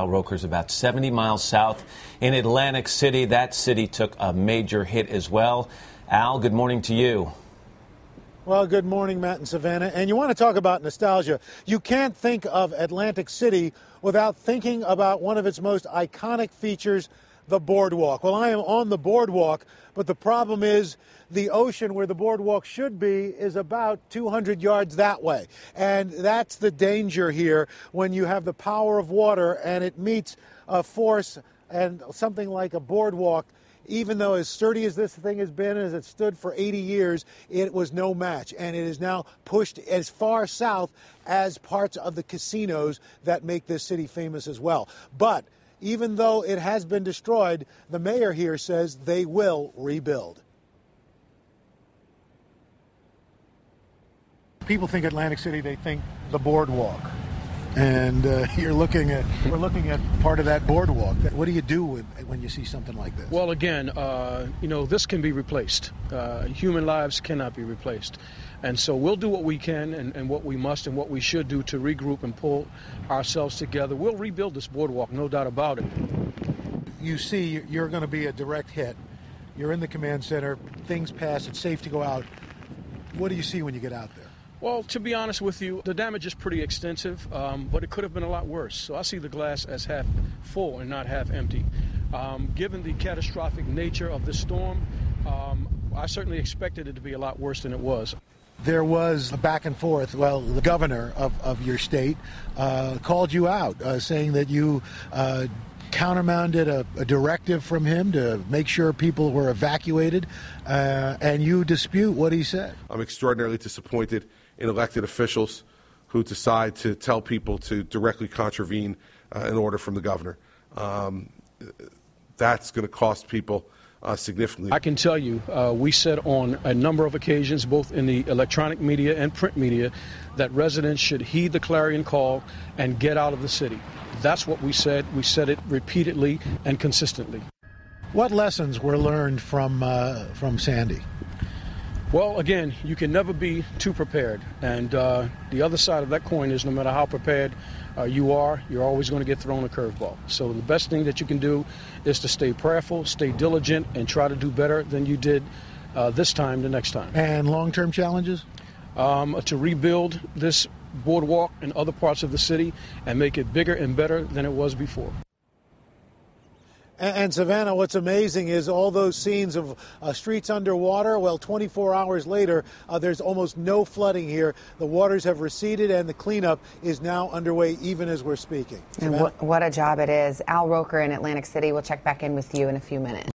Al Roker's about 70 miles south in Atlantic City. That city took a major hit as well. Al, good morning to you. Well, good morning, Matt and Savannah. And you want to talk about nostalgia. You can't think of Atlantic City without thinking about one of its most iconic features, the boardwalk. Well, I am on the boardwalk, but the problem is the ocean where the boardwalk should be is about 200 yards that way. And that's the danger here when you have the power of water and it meets a force and something like a boardwalk. Even though as sturdy as this thing has been, as it stood for 80 years, it was no match. And it is now pushed as far south as parts of the casinos that make this city famous as well. But even though it has been destroyed, the mayor here says they will rebuild. People think Atlantic City, they think the boardwalk. And we're looking at part of that boardwalk. What do you do when you see something like this? Well, again, this can be replaced. Human lives cannot be replaced. And so we'll do what we can and what we must and what we should do to regroup and pull ourselves together. We'll rebuild this boardwalk, no doubt about it. You see, you're going to be a direct hit. You're in the command center. Things pass. It's safe to go out. What do you see when you get out there? Well, to be honest with you, the damage is pretty extensive, but it could have been a lot worse. So I see the glass as half full and not half empty. Given the catastrophic nature of the storm, I certainly expected it to be a lot worse than it was. There was a back and forth. Well, the governor of your state called you out, saying that you countermanded a directive from him to make sure people were evacuated, and you dispute what he said. I'm extraordinarily disappointed in elected officials who decide to tell people to directly contravene an order from the governor. That's going to cost people significantly. I can tell you, we said on a number of occasions, both in the electronic media and print media, that residents should heed the clarion call and get out of the city. That's what we said. We said it repeatedly and consistently. What lessons were learned from Sandy? Well, again, you can never be too prepared. And the other side of that coin is no matter how prepared you are, you're always going to get thrown a curveball. So the best thing that you can do is to stay prayerful, stay diligent, and try to do better than you did this time the next time. And long-term challenges? To rebuild this boardwalk and other parts of the city and make it bigger and better than it was before. And Savannah, what's amazing is all those scenes of streets underwater. Well, 24 hours later, there's almost no flooding here. The waters have receded and the cleanup is now underway even as we're speaking. And what a job it is. Al Roker in Atlantic City. We'll check back in with you in a few minutes.